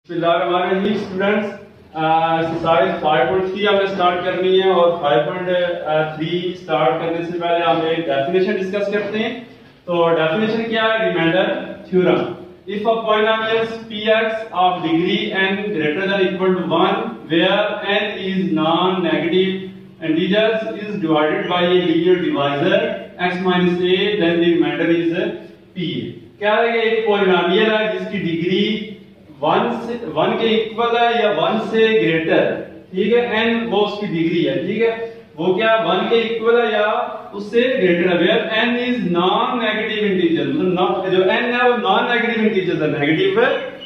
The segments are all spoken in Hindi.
स्टूडेंट्स, एक्सरसाइज 5.3 हमें स्टार्ट करनी है और 5.3 स्टार्ट करने से पहले हम एक डेफिनेशन डिस्कस करते हैं। तो डेफिनेशन क्या है? Remainder theorem. If a polynomial px of degree n greater than equal to 1 where n is non-negative integers is divided by a linear divisor x minus a, then the remainder is p। क्या है? एक पॉलिनोमियल है जिसकी डिग्री 1 के इक्वल है या 1 से ग्रेटर, ठीक है। n वो उसकी डिग्री है, ठीक है। वो क्या 1 के इक्वल है या उससे ग्रेटर है, where n is non negative integer, मतलब जो n है वो नॉन नेगेटिव इंटीजर है, नेगेटिव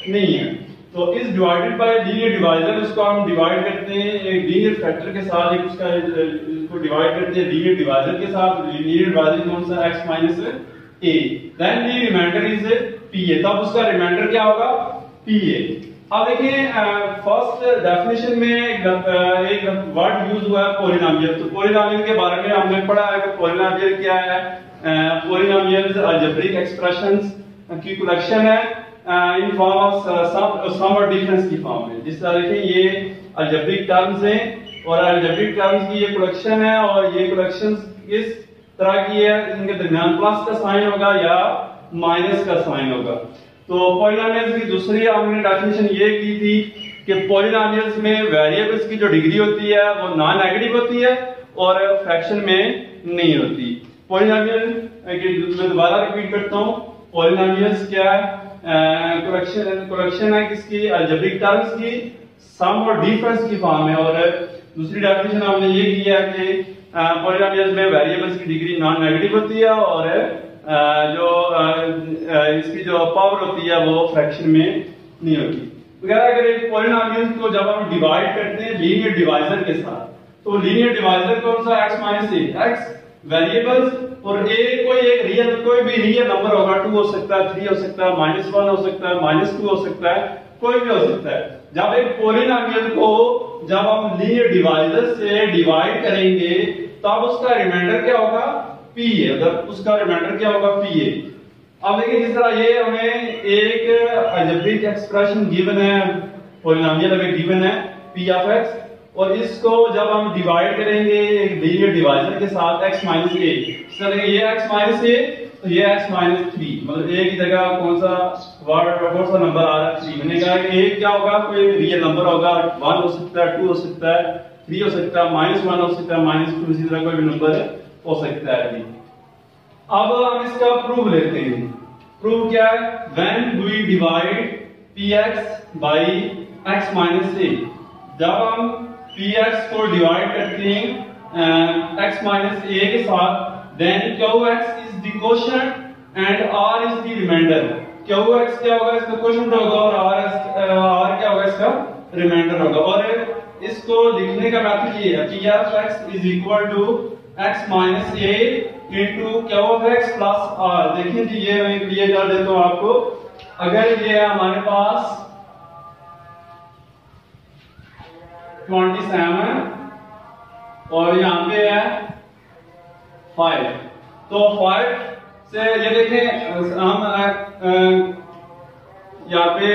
नहीं है। तो इस डिवाइडेड बाय लीनियर डिवाइजर, उसको हम डिवाइड करते हैं एक लीनियर फैक्टर के साथ, एक उसका इसको डिवाइड करते हैं लीनियर डिवाइजर के साथ। लीनियर डिवाइजर कौन सा? x minus a, then the remainder is p। तब उसका रिमाइंडर क्या होगा? PA। अब देखिए फर्स्ट डेफिनेशन में एक वर्ड यूज हुआ है पॉलिनोमियल। तो पॉलिनोमियल के बारे में हमने पढ़ा है कि पॉलिनोमियल क्या है। पॉलिनोमियल्स अलजेब्रिक एक्सप्रेशंस की कलेक्शन है इन फॉर्म ऑफ सम और डिफरेंस की फॉर्म में। जिस तरह देखिए ये अलजेब्रिक टर्म्स हैं और अलजेब्रिक टर्म्स की ये कलेक्शन है और ये कलेक्शंस किस तरह की है? इनके दरमियान प्लस का साइन होगा या माइनस का साइन होगा। तो पॉलिनोमियल्स की दूसरी हमने डेफिनेशन ये की थी कि पॉलिनोमियल्स में वेरिएबल्स की जो डिग्री होती है वो नॉन नेगेटिव होती है और फ्रैक्शन में नहीं होती। पॉलिनोमियल मैं दोबारा रिपीट करता हूँ, पॉलिनोमियल्स क्या है? कलेक्शन है किसकी? अलजेब्रिक टर्म्स की सम और डिफरेंस की फॉर्म में। और दूसरी डेफिनेशन हमने ये की है कि पॉलिनोमियल्स में वेरिएबल्स की डिग्री नॉन नेगेटिव होती है और जो इसकी जो पावर होती है वो फ्रैक्शन में नहीं होती। वगैरह अगर एक पॉलिनोमियल को जब हम डिवाइड करते हैं लीनियर डिवाइजर के साथ, तो लीनियर डिवाइजर कौन सा? x माइनस ए, x वेरिएबल्स और a कोई एक रियल, कोई भी रियल नंबर होगा, 2 हो सकता है, 3 हो सकता है, -1 हो सकता है, -2 हो सकता है, कोई भी हो सकता है। जब एक पॉलिनोमियल को जब हम लीनियर डिवाइजर से डिवाइड करेंगे तब उसका रिमाइंडर क्या होगा? P है। अगर उसका रिमाइंडर क्या होगा? P है। अब देखिए जिस तरह ये हमें एक अलजेब्रिक एक्सप्रेशन गिवन है, पॉलिनोमियल हमें गिवन है P ऑफ x, और इसको जब हम डिवाइड करेंगे एक लीनियर डिवाइजर के साथ x माइनस a, चलेंगे ये x माइनस a तो ये x माइनस 3, मतलब a की जगह कौन सा वर्ड कौन सा नंबर आ रहा है? 3। मैंने कहा कि a क्या होगा? कोई रियल नंबर होगा, 1 हो सकता है, 2 हो सकता है, 3 हो सकता है, -1 हो सकता है, -2, इसी तरह कोई भी नंबर हो सकता है। अब हम इसका प्रूफ लेते हैं। प्रूफ क्या है? When we divide px by x minus a, जब हम px को डिवाइड करते हैं x minus a के साथ, then qx is the quotient and r is the remainder। qx क्या होगा? इसका क्वोशिएंट होगा और r क्या होगा? इसका रिमाइंडर होगा। और इसको लिखने का मेथड ये है कि f(x) is equal to x minus a into q of x plus r। देखिए जी ये मैं क्लियर कर देता हूं आपको। अगर ये है हमारे पास 27 और यहाँ पे है 5, तो 5 से ये देखें हम यहाँ पे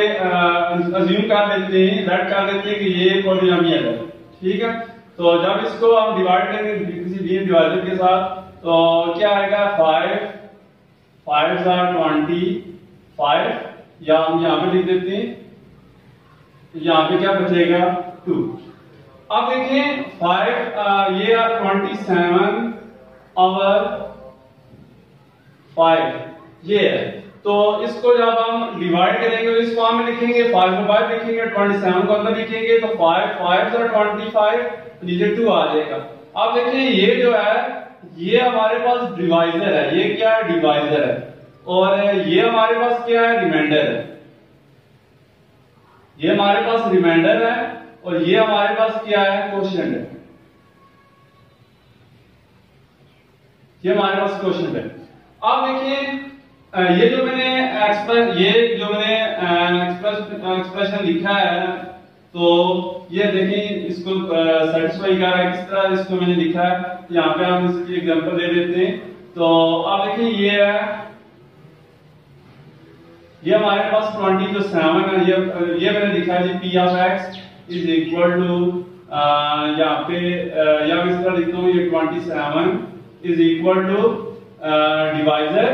अज्यूम कर लेते हैं, लेट कर लेते हैं कि ये पॉलिनोमियल है, ठीक है। तो जब इसको हम डिवाइड करेंगे किसी लीनियर डिवाइजर के साथ तो क्या आएगा? 5 25, या हम यहाँ पे लिख देते हैं, यहाँ पे क्या बचेगा? 2। अब देखिए 5 ये 27 और 5 ये है। तो इसको जब हम डिवाइड करेंगे तो इसको हम लिखेंगे 5 को बाहर लिखेंगे, 27 को अंदर लिखेंगे, तो 5 और 25 नीचे 2 आ जाएगा। अब देखिए ये जो है ये हमारे पास डिवाइजर है, ये क्या है? डिवाइजर है। और ये हमारे पास क्या है? रिमाइंडर है। ये हमारे पास रिमाइंडर है और ये हमारे पास क्या है? क्वोशिएंट है। ये हमारे पास क्वोशिएंट है। अब देखिए ये जो मैंने एक्सप्रेशन लिखा है, तो ये देखें इसको सेटिस्फाई कर रहा है। किस तरह इसको मैंने लिखा है, यहाँ पे हम इसकी एग्जांपल दे देते हैं। तो अब देखिए ये है ये हमारे पास 27 है, ये मैंने लिखा है p of x is equal to यहाँ पे या मैं इस तरह लिखता हूँ ये 27 इज इक्वल टू डिवाइजर,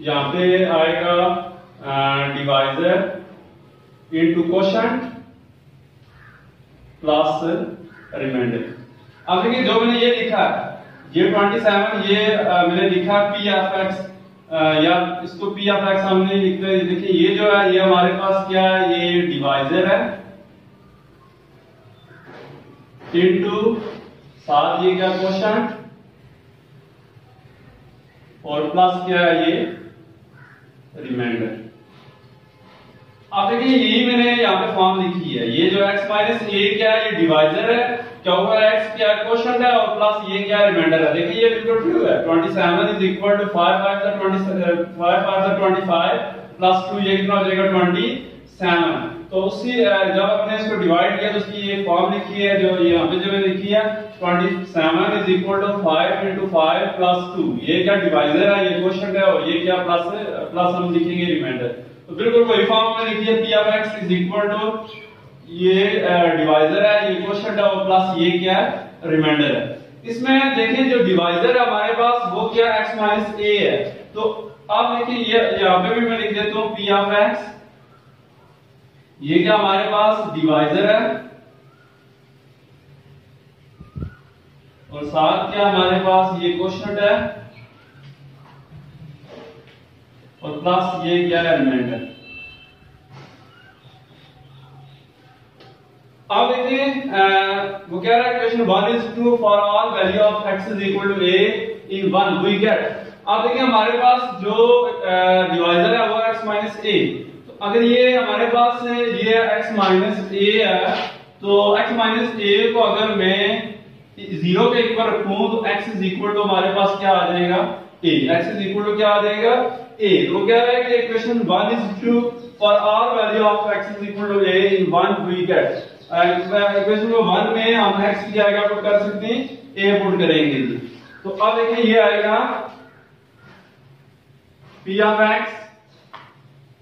यहाँ पे आएगा divisor into quotient plus remainder. अब देखिए जो मैंने ये लिखा ये 27 ये मैंने लिखा पी ऑफ एक्स या इसको पी ऑफ एक्स हमने लिखते हैं। देखिए ये जो है ये हमारे पास क्या है, ये डिवाइजर है इनटू साथ ये क्या कोशेंट और प्लस क्या है ये रिमाइंडर। अब देखिए यही मैंने यहाँ पे फॉर्म लिखी है, ये जो x माइनस ये क्या है, ये डिवाइजर है, क्या हुआ x क्या कोशेंट है और प्लस ये क्या रिमाइंडर है। देखिए ये बिल्कुल ट्रू है। 27 इज इक्वल टू 5 5 25 प्लस 2 ये कितना हो जाएगा 27। तो उसी जब आपने इसको डिवाइड किया तो उसकी ये फॉर्म लिखी है जो यहाँ पे जो मैंने लिखी है 27 is equal to 5 into 5 plus 2, ये क्या डिवाइजर है, ये कोशेंट है और ये क्या प्लस हम लिखेंगे रिमाइंडर। तो बिल्कुल वही फॉर्म में लिखी है p of x is equal to ये डिवाइजर है, ये कोशेंट है और प्लस ये क्या है रिमाइंडर है। इसमें देखिए जो डिवाइजर है हमारे पास वो क्या x माइनस ए है। तो अब देखिए ये यहाँ पे भी मैं लिख देता हूँ पी ऑफ एक्स, ये क्या हमारे पास डिवाइजर है और साथ क्या हमारे पास ये कोशेंट है और प्लस ये क्या है रिमाइंडर। अब देखिए वो कह रहा है question 1 is true for all value of x is equal to a in 1 we get। अब देखिए हमारे पास जो डिवाइजर है वो x माइनस ए, तो अगर ये हमारे पास ये x माइनस ए है तो x माइनस ए को अगर मैं 0 के इक्वल रखूं तो x इज इक्वल टू हमारे पास क्या आ जाएगा a, x is equal to क्या आ जाएगा a। तो कह रहा है कि equation 1 is true for all value of x is equal to a in 1 we get। Equation को 1 में हम x की जगह पुट कर सकते हैं a पुट करेंगे जी। तो अब देखिए ये आएगा p of x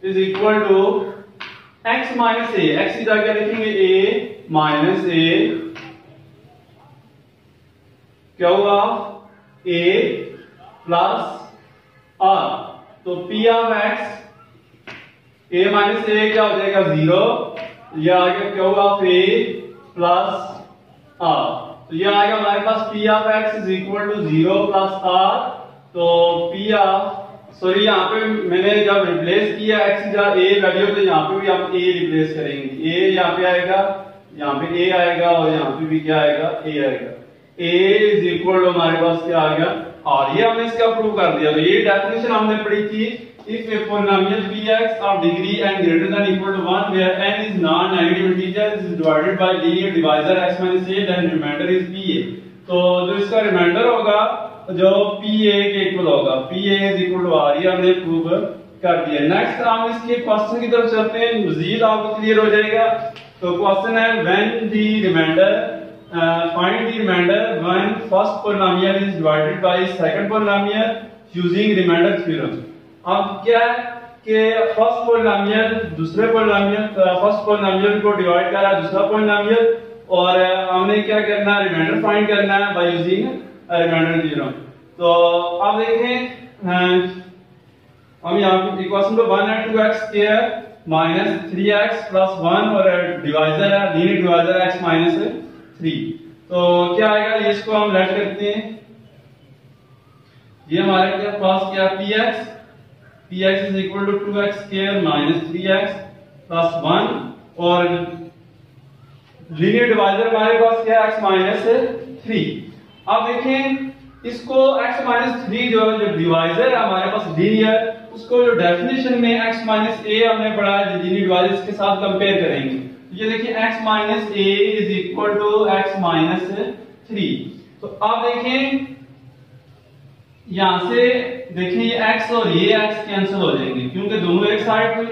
is equal to x minus a, x की जगह लिखेंगे a माइनस a, क्या होगा a प्लस r। तो p of x a minus a क्या हो जाएगा 0, ये आगे क्या होगा a प्लस r। तो ये आएगा हमारे पास p of x is equal to 0 plus r। तो p ऑफ सॉरी यहाँ पे मैंने जब रिप्लेस किया x की जगह a वैल्यू तो यहाँ पे भी आप a रिप्लेस करेंगे, a यहाँ पे आएगा, यहाँ पे a आएगा और यहाँ पे भी क्या आएगा a आएगा। a इज इक्वल टू हमारे पास क्या आ गया और ये हमने इसका प्रूव कर दिया। तो ये डेफिनेशन हमने पढ़ी थी, if a polynomial px of degree n greater than equal to 1 where n is non-negative integer is divided by linear divisor x minus a then remainder is pa। तो जो इसका रिमाइंडर होगा जो pa के इक्वल होगा, pa is equal to r, ये हमने प्रूव कर दिया। नेक्स्ट हम इसके क्वेश्चन की तरफ चलते हैं, मजीद आपको क्लियर हो जाएगा। तो क्वेश्चन है when the remainder find the remainder when first polynomial is divided by second polynomial using remainder theorem। अब क्या है कि फर्स्ट पोलिनोमियल दूसरे पोलिनोमियल फर्स्ट पोलिनोमियल को डिवाइड कर रहा है दूसरा पोलिनोमियल और हमने क्या करना है रिमाइंडर फाइंड करना है बाय यूजिंग रिमाइंडर थ्योरम। तो अब देखें हम यहाँ पे इक्वेशन पे 1 है 2x square minus 3x plus 1 और डिवाइजर है लीनियर डिवाइजर x माइनस 3। तो क्या आएगा ये इसको हम लेट करते हैं, ये हमारे क्या पास क्या px is equal to 2x square minus 3x plus 1 और लीनियर डिवाइजर हमारे पास क्या x माइनस 3। अब देखें इसको x माइनस 3 जो डिवाइजर है हमारे पास लीनियर, उसको जो डेफिनेशन में x माइनस a हमने पढ़ा है लीनियर डिवाइजर इसके साथ कंपेयर करेंगे। तो ये देखिए x minus a is equal to x minus 3। तो अब देखें यहां से देखिए ये x और ये x कैंसिल हो जाएंगे क्योंकि दोनों एक साइड में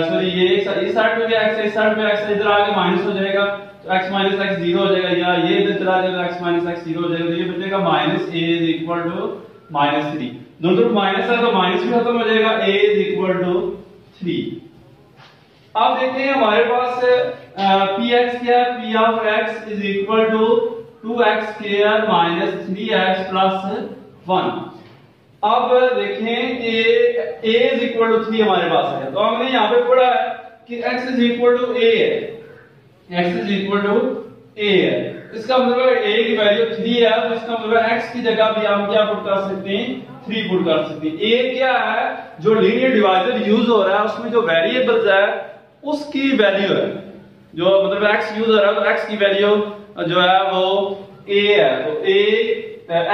सॉरी ये इस साइड पे भी x इस साइड पे x इधर आके माइनस हो जाएगा तो x माइनस x 0 हो जाएगा, या ये इधर चला जाएगा x माइनस x 0 हो जाएगा। तो ये बचेगा minus a is equal to minus 3। दोनों तरफ माइनस है तो माइनस भी खत्म हो जाएगा, a इज इक्वल टू 3। अब देखते हैं हमारे पास px क्या है, p of x is equal to 2x square minus 3x plus 1। अब देखें कि a इज इक्वल टू 3 हमारे पास है, तो हमने यहाँ पे पढ़ा है कि x is equal to a है, x is equal to a है। इसका मतलब है a की वैल्यू 3 है, तो इसका मतलब है x की जगह भी हम क्या पुट कर सकते हैं, 3 पुट कर सकते हैं। a क्या है, जो लीनियर डिवाइजर यूज हो रहा है उसमें जो वेरिएबल्स है उसकी वैल्यू है, जो मतलब x यूज हो रहा है तो x की वैल्यू जो है वो a है, तो a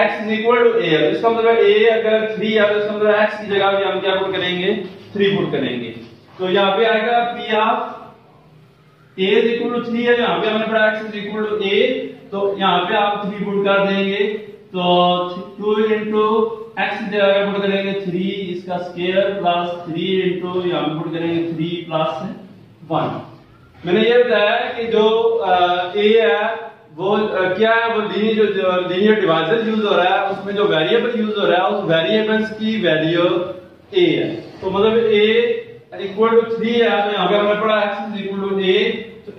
x is equal to a है। इसका मतलब है a अगर 3 है तो इसका मतलब x की जगह भी हम क्या पुट करेंगे, 3 पुट करेंगे। तो यहाँ पे आएगा p of a is equal to 3 है, यहाँ पे हमने पढ़ा x is equal to a, तो यहाँ पे आप 3 पुट कर देंगे, तो 2 इंटू x की जगह पुट करेंगे 3 इसका स्क्वायर प्लस 3 इंटू यहाँ पे पुट करेंगे 3 प्लस 1। मैंने ये बताया कि जो a है वो क्या है, वो लीनियर डिवाइजर यूज हो रहा है, उसमें जो वेरिएबल यूज हो रहा है उस वेरिएबल्स की वैल्यू a है। तो मतलब a इक्वल टू 3 है, तो यहाँ पे हमने पढ़ा x is equal to a, तो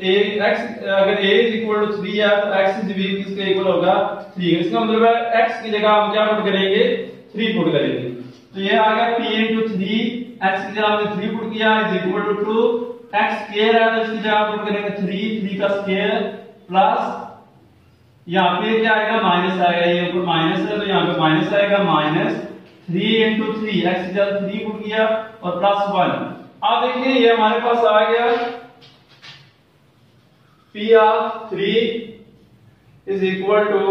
x अगर a इज इक्वल टू 3 है तो x इज भी किसके इक्वल होगा, 3। इसका मतलब है x की जगह हम क्या पुट करेंगे, 3 पुट करेंगे। तो ये आ गया p इंटू 3, x की जगह हमने 3 पुट किया is equal to 2, x square है तो इसकी जगह पुट करेंगे 3 का स्क्वायर प्लस यहाँ पे क्या आएगा, माइनस आएगा, ये ऊपर माइनस है तो यहाँ पे माइनस आएगा, माइनस 3 इंटू 3, x की जगह 3 पुट किया और प्लस 1। अब देखिए ये हमारे पास आ गया p of 3 is equal to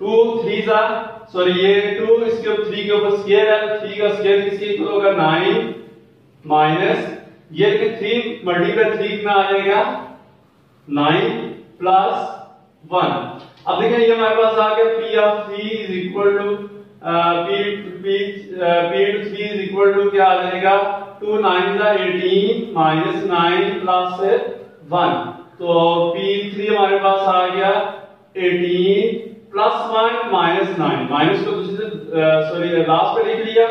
2 3 जा सॉरी ये 2 इसके 3 के ऊपर स्क्वायर है तो 3 का स्क्वायर किसके इक्वल होगा, 9 माइनस ये 3 मल्टीप्लाई 3 कितना आ जाएगा, 9 प्लस 1। अब देखिए ये हमारे पास आ गया p of 3 is equal to p into 3 is equal to क्या आ जाएगा, 2 9 जा 18 माइनस 9 प्लस 1। तो p3 हमारे पास आ गया 18 प्लस 1 माइनस 9, माइनस को दूसरे सॉरी लास्ट पे लिख लिया,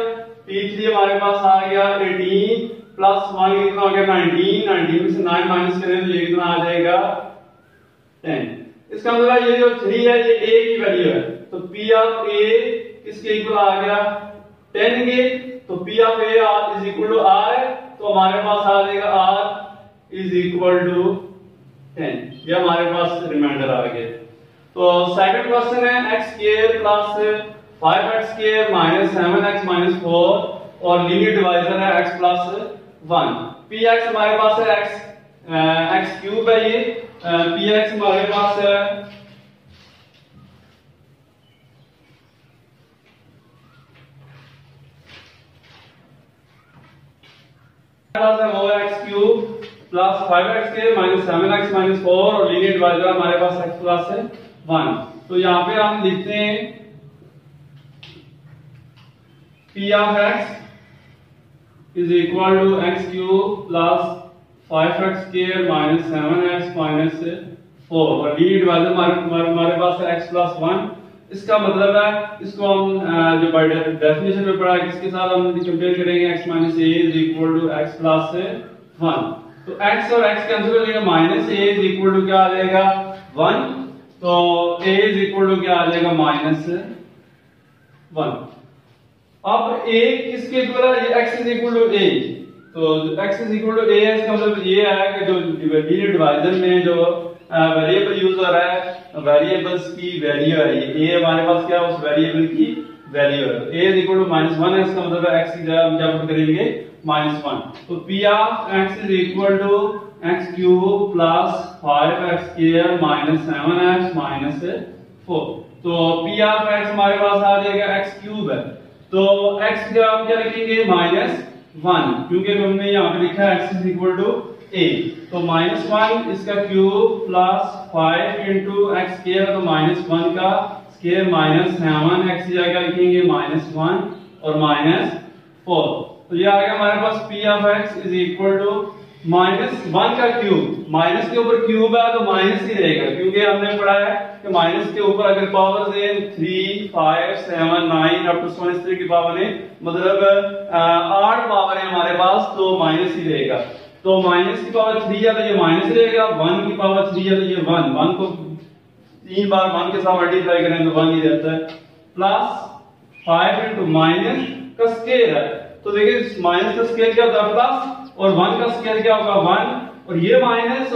p3 हमारे पास आ गया 18 प्लस 1 कितना हो गया, 19, 19 में से 9 माइनस करें तो ये कितना आ जाएगा, 10। इसका मतलब ये जो 3 है ये a की वैल्यू है, तो p ऑफ a किसके इक्वल आ गया, 10 के, तो p of a is equal to r, तो हमारे पास आ जाएगा r इज इक्वल टू 10। ये हमारे पास रिमाइंडर आ गया। तो सेकंड क्वेश्चन है x square plus 5x square minus 7x minus 4 और लीनियर डिवाइजर है x प्लस 1। px हमारे पास है x क्यूब है, ये px हमारे पास है वो x cube plus 5x square minus 7x minus 4 और लीनियर डिवाइजर हमारे पास x प्लस 1। तो यहाँ पे हम लिखते हैं p of x is equal to x cube plus 5x square minus 7x minus 4 और लीनियर डिवाइजर हमारे पास है x प्लस 1। इसका मतलब है इसको हम जो बाय डेफिनेशन में पढ़ा है इसके साथ हम कंपेयर करेंगे x minus a is equal to x plus 1। तो x और x कैंसिल हो जाएगा, minus a is equal to क्या आ जाएगा, 1, तो a इज इक्वल टू क्या आ जाएगा, माइनस 1। अब a किसके इक्वल है, ये x is equal to a, तो x is equal to a है, इसका मतलब ये है कि जो लीनियर डिवाइजर में जो वेरिएबल यूज हो रहा है, वेरिएबल्स की वैल्यू है, ये a हमारे पास क्या है, उस वेरिएबल की वैल्यू है। a इज इक्वल टू -1 है, इसका मतलब है x की जगह हम क्या पुट करेंगे, -1। तो p of x is equal to x cube plus 5x square minus 7x minus 4। तो p ऑफ x हमारे पास आ जाएगा x क्यूब है, तो x की जगह हम क्या लिखेंगे, -1, क्योंकि हमने यहाँ पे लिखा है x is equal to a, तो -1 इसका cube plus 5 into x square, तो -1 का स्क्वायर माइनस 7 x की जगह लिखेंगे -1 और -4। तो ये आ गया हमारे पास p of x is equal to -1 का क्यूब, माइनस के ऊपर क्यूब है तो माइनस ही रहेगा, क्योंकि हमने पढ़ा है कि माइनस के ऊपर अगर पावर है 3, 5, 7, 9 अप टू 1 इस तरह की पावर है, मतलब 8 पावर है हमारे पास, तो माइनस ही रहेगा। तो माइनस की पावर 3 है तो ये माइनस रहेगा, 1 की पावर 3 है तो ये 1 को 3 बार 1 के साथ मल्टीप्लाई करें तो 1 ही रहता है, प्लस 5 इंटू माइनस का स्क्वायर है, तो देखिए माइनस का स्क्वायर क्या होता है प्लस, और 1 का स्क्वायर क्या होगा 1, और ये माइनस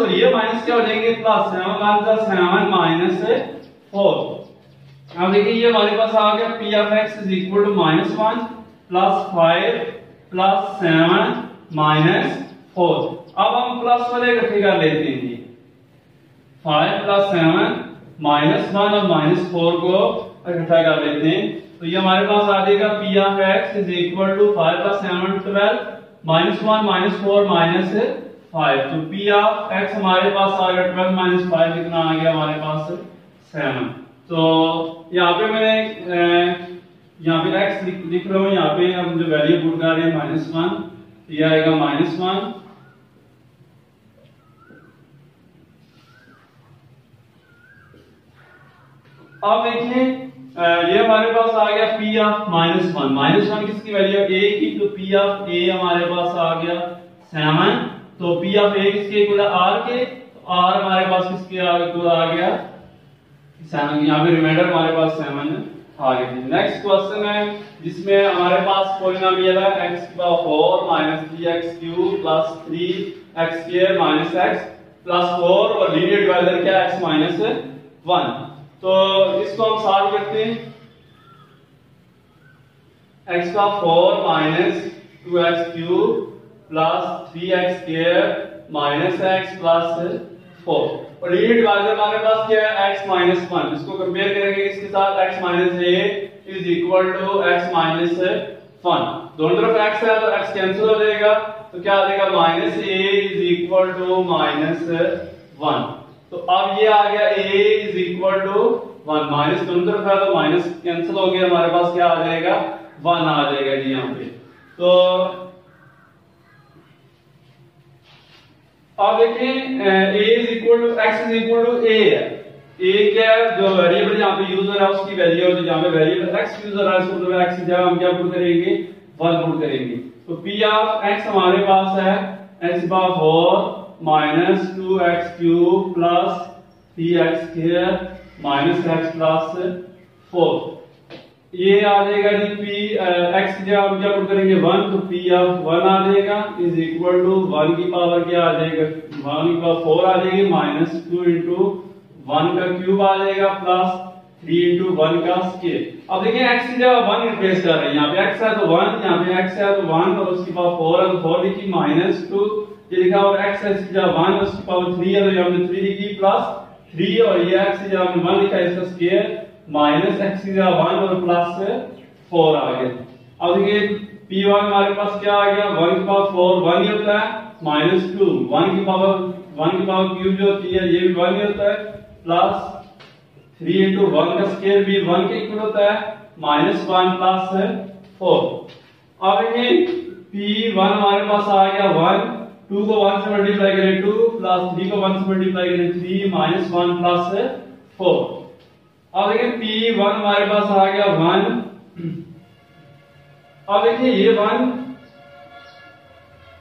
क्या हो जाएंगे प्लस, 7 माइनस 4। अब देखिए ये हमारे पास आ गया p of x is equal to -1 plus 5 plus 7 minus 4। अब हम प्लस वाले इकट्ठे कर लेते हैं जी, 5 प्लस 7 -1 और -4 को इकट्ठा कर लेते हैं, तो ये हमारे पास आ जाएगा p of x is equal to 5 plus 7 12 -1 -4 -5। तो p of x हमारे पास आ गया 12 - 5 कितना आ गया हमारे पास 7। तो यहाँ पे मैंने यहाँ पे x लिख रहा हूँ, यहाँ पे हम जो वैल्यू पुट कर रहे हैं -1, तो ये आएगा -1 अब देखिए ये हमारे पास आ गया p ऑफ -1 किसकी वैल्यू है a की, तो p ऑफ a हमारे पास आ गया 7, तो p ऑफ a किसके इक्वल है r के, तो r हमारे पास किसके इक्वल आ गया 7, यहाँ पे रिमाइंडर हमारे पास 7 आ गया। नेक्स्ट क्वेश्चन है जिसमें हमारे पास पॉलिनोमियल है x की power 4 3x³ plus 3x² x plus 4 और लीनियर डिवाइजर क्या x - 1। तो इसको हम सॉल्व करते हैं, x का 4 2x³ plus 3x² x plus 4, और लीनियर डिवाइजर हमारे पास क्या है x - 1, इसको कंपेयर करेंगे इसके साथ x - a is equal to x - 1, दोनों तरफ x है तो x कैंसिल हो जाएगा, तो क्या आ जाएगा -a इज इक्वल टू -1। तो अब ये आ गया a is equal to 1, minus दोनों तरफ है तो माइनस कैंसिल हो गया, हमारे पास क्या आ जाएगा 1 आ जाएगा जी यहाँ पे। तो अब देखिए a is equal to x is equal to a है, a क्या है जो वेरिएबल यहाँ पे यूज हो रहा है उसकी वैल्यू है, तो यहाँ पे वेरिएबल x यूज हो रहा है, इसको मतलब x की जगह हम क्या पुट करेंगे 1 पुट करेंगे। तो p ऑफ x हमारे पास है x बार 4 2x³ plus 3x² x plus 4, ये आ जाएगा जी p x की जगह हम क्या पुट करेंगे 1, तो p ऑफ 1 आ जाएगा इज इक्वल टू 1 की पावर क्या आ जाएगा 1 की पावर 4 आ जाएगी -2 इंटू 1 का क्यूब आ जाएगा प्लस 3 इंटू 1 का स्क्वायर। अब देखिए x की जगह 1 रिप्लेस कर रहे हैं, यहाँ पे x है तो 1, यहाँ पे x है तो 1 और उसकी पावर 4 है तो 4 लिखी -2, ये लिखा और x है इसकी जगह 1 उसकी पावर 3 है तो यहाँ पे 3 लिखी प्लस 3, और ये x की जगह 1 लिखा है इसका स्क्वायर माइनस x की जगह 1 और प्लस 4 आ गया। अब देखिए p1 हमारे पास क्या आ गया 1 की पावर 4 1 ही होता है, -2 1 की पावर क्यूब जो होती है ये भी 1 ही होता है, प्लस 3 इंटू 1 का स्क्वायर भी 1 के इक्वल होता है -1 प्लस 4। अब देखिए p1 हमारे पास आ गया 1, 2 को 1 से मल्टीप्लाई करें 2 प्लस 3 को 1 से मल्टीप्लाई करें 3 -1 प्लस 4। अब देखिए p1 हमारे पास आ गया 1, अब देखिए ये 1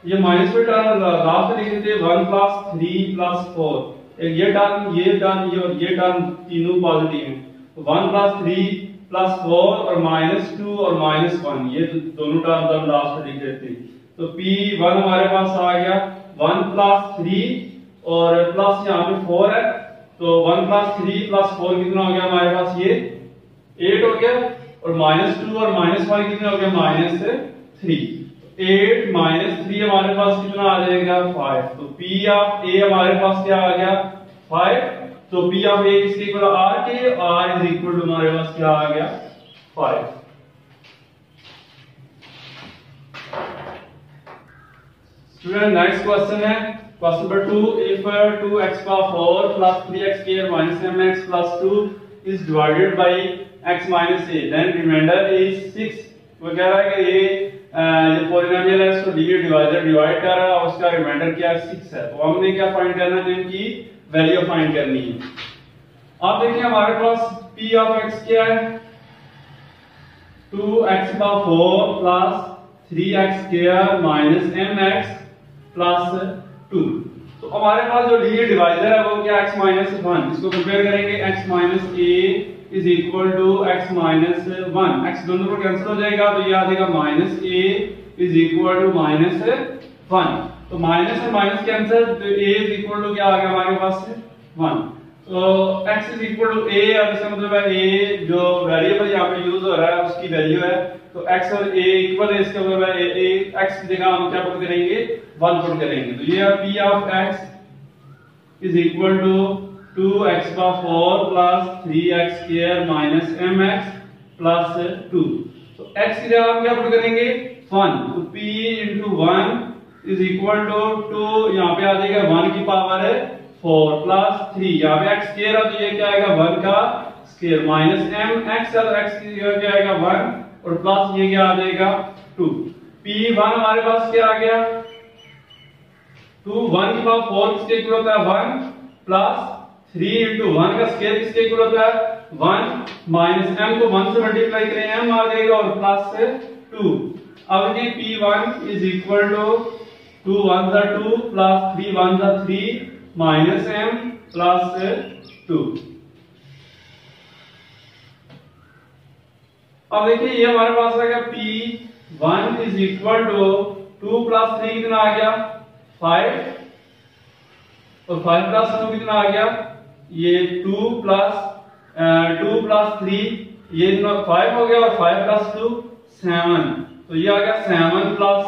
ये माइनस में टर्म लास्ट में लिख देते 1 प्लस 3 प्लस 4, ये टर्म और ये टर्म तीनों पॉजिटिव हैं, तो 1 प्लस 3 प्लस 4 और -2 और -1 ये दोनों टर्म हम लास्ट में लिख देते हैं। तो p1 हमारे पास आ गया 1 प्लस 3 और प्लस यहाँ पे 4 है, तो 1 प्लस 3 प्लस 4 कितना हो गया हमारे पास ये 8 हो गया, और -2 और -1 कितना हो गया -3, 8 -3 हमारे पास कितना आ जाएगा 5। तो p ऑफ a हमारे पास क्या आ गया 5, तो p ऑफ a किसके इक्वल r के, r इज इक्वल टू हमारे पास क्या आ गया 5। स्टूडेंट नेक्स्ट क्वेश्चन है question number 2, if 2x power 4 plus 3x² minus mx plus 2 is divided by x minus a then remainder is 6। वो कह रहा है कि ये जो पॉलिनोमियल है उसको लीनियर डिवाइजर डिवाइड कर रहा है और उसका रिमाइंडर क्या है 6 है। तो हमने क्या फाइंड करना है, इनकी वैल्यू फाइंड करनी है। अब देखिए हमारे पास p ऑफ x क्या है, 2x/4 plus 3x square minus mx plus 2। तो हमारे पास जो लीनियर डिवाइजर है वो क्या x माइनस 1, इसको कंपेयर करेंगे x minus a is equal to x minus 1, x दोनों को कैंसिल हो जाएगा तो ये आ जाएगा minus a is equal to minus 1। तो माइनस और माइनस कैंसिल, तो a इज इक्वल टू क्या आ गया हमारे पास 1। तो x is equal to a, अब इसका मतलब है a जो वेरिएबल यहाँ पे यूज हो रहा है उसकी वैल्यू है, तो x और a इक्वल है, इसका मतलब है a x की जगह हम क्या पुट करेंगे 1 पुट करेंगे। तो ये है p of x is equal to 2x/4 plus 3x square minus mx plus 2। तो x की जगह हम क्या पुट करेंगे 1, तो p into 1 is equal to 2, यहाँ पे आ जाएगा 1 की पावर 4 प्लस 3, यहाँ पे x स्क्वायर है तो ये क्या आएगा 1 का स्क्वायर माइनस mx है तो x की जगह क्या आएगा 1 और प्लस ये क्या आ जाएगा 2। p1 हमारे पास क्या आ गया 2, 1 की पावर 4 किसके इक्वल होता है 1 प्लस 3 into 1 का स्क्वायर किसके इक्वल होता है 1 माइनस m को 1 से मल्टीप्लाई करें m आ जाएगा और प्लस 2। अब देखिए p1 इज इक्वल टू 2 1 जा 2 प्लस 3 1 जा 3 माइनस m प्लस 2। अब देखिए ये हमारे पास आ गया p1 is equal to 2 plus 3 कितना आ गया 5 और 5 प्लस 2 कितना आ गया ये 2 प्लस 3 ये 5 हो गया और 5 प्लस 2 7, तो ये आ गया 7 प्लस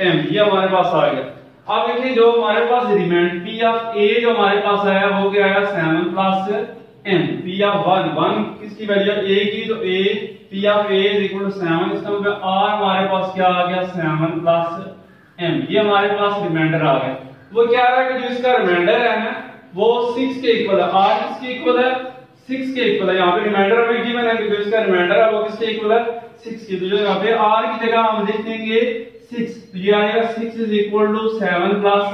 m, ये हमारे पास आ गया। अब देखिए जो हमारे पास रिमाइंडर p ऑफ a जो हमारे पास आया वो क्या आया 7 प्लस m, p ऑफ 1 किसकी वैल्यू a की, तो a p of a is equal to 7, इसका मतलब r हमारे पास क्या आ गया 7 प्लस m, ये हमारे पास रिमाइंडर आ गया। वो क्या रहा है कि जो इसका रिमाइंडर है ना वो 6 के इक्वल है, r किसके इक्वल है 6 के इक्वल है। यहाँ पे रिमाइंडर हमें गिवन है कि जो इसका रिमाइंडर है वो किसके इक्वल है 6 के, तो जो यहाँ पे r की जगह हम लिख देंगे 6, तो ये आएगा 6 is equal to 7 plus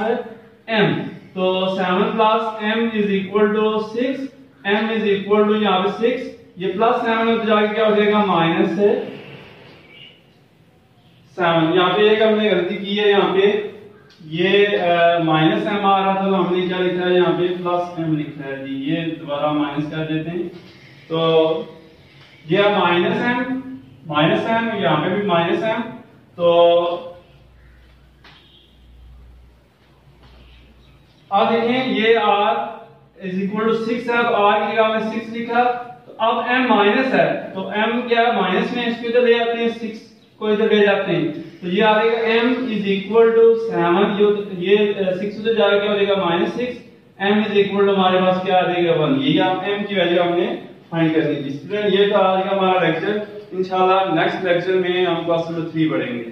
m, तो 7 plus m is equal to 6, m is equal to यहाँ पे 6, ये प्लस 7 में तो जाके क्या हो जाएगा माइनस 7। यहाँ पे एक हमने गलती की है, यहाँ पे ये माइनस m आ रहा था तो हमने क्या लिखा है यहाँ पे प्लस m लिखा है जी, ये दोबारा माइनस कर देते हैं। तो ये माइनस m यहाँ पे भी माइनस m, तो अब देखें ये r इज इक्वल टू 6 है, तो r की जगह हमने 6 लिखा, तो अब m माइनस है तो m क्या है माइनस में, इसको इधर ले जाते हैं 6 को इधर ले जाते हैं, तो ये आ जाएगा m इज इक्वल टू 7, ये 6 उधर जाएगा क्या हो जाएगा minus 6, m is equal to हमारे पास क्या आ जाएगा 1, ये m की वैल्यू हमने फाइंड करनी थी। स्टूडेंट ये था आज का हमारा लेक्चर, इंशाल्लाह नेक्स्ट लेक्चर में हम क्लास नंबर 3 पढ़ेंगे।